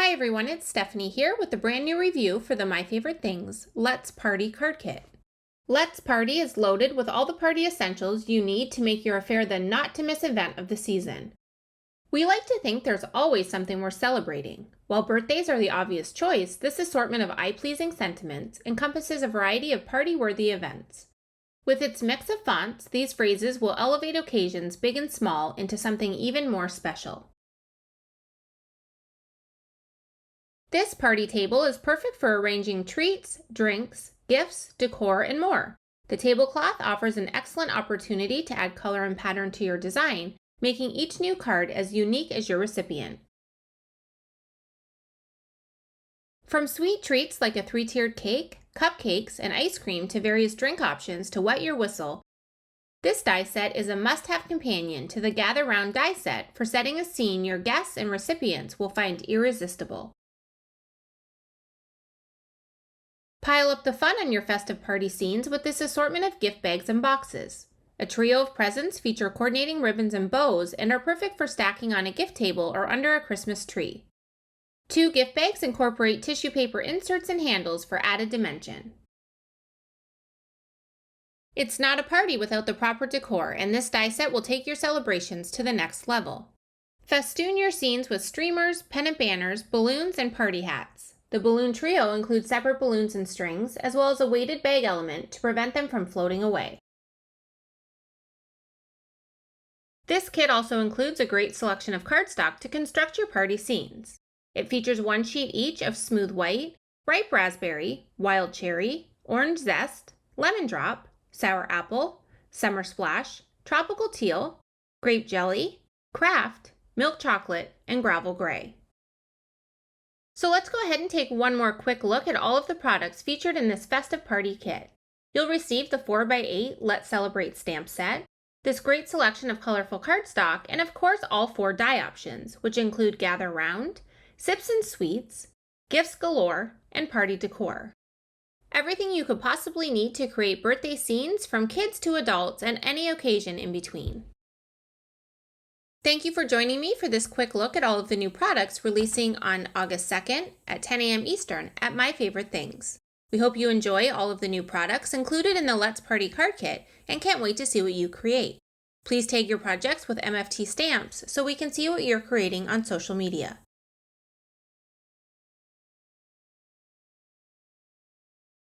Hi everyone, it's Stephanie here with a brand new review for the My Favorite Things Let's Party card kit. Let's Party is loaded with all the party essentials you need to make your affair the not to miss event of the season. We like to think there's always something worth celebrating. While birthdays are the obvious choice, this assortment of eye-pleasing sentiments encompasses a variety of party-worthy events. With its mix of fonts, these phrases will elevate occasions big and small into something even more special. This party table is perfect for arranging treats, drinks, gifts, decor, and more. The tablecloth offers an excellent opportunity to add color and pattern to your design, making each new card as unique as your recipient. From sweet treats like a 3-tiered cake, cupcakes, and ice cream to various drink options to wet your whistle, this die set is a must-have companion to the Gather Round die set for setting a scene your guests and recipients will find irresistible. Pile up the fun on your festive party scenes with this assortment of gift bags and boxes. A trio of presents feature coordinating ribbons and bows and are perfect for stacking on a gift table or under a Christmas tree. 2 gift bags incorporate tissue paper inserts and handles for added dimension. It's not a party without the proper decor, and this die set will take your celebrations to the next level. Festoon your scenes with streamers, pennant banners, balloons, and party hats. The balloon trio includes separate balloons and strings, as well as a weighted bag element to prevent them from floating away. This kit also includes a great selection of cardstock to construct your party scenes. It features 1 sheet each of smooth white, ripe raspberry, wild cherry, orange zest, lemon drop, sour apple, summer splash, tropical teal, grape jelly, craft, milk chocolate, and gravel gray. So let's go ahead and take one more quick look at all of the products featured in this festive party kit. You'll receive the 4x8 Let's Celebrate stamp set, this great selection of colorful cardstock, and of course all 4 die options, which include Gather Round, Sips and Sweets, Gifts Galore, and Party Decor. Everything you could possibly need to create birthday scenes from kids to adults and any occasion in between. Thank you for joining me for this quick look at all of the new products releasing on August 2nd at 10 a.m. Eastern at My Favorite Things. We hope you enjoy all of the new products included in the Let's Party card kit and can't wait to see what you create. Please tag your projects with MFT stamps so we can see what you're creating on social media.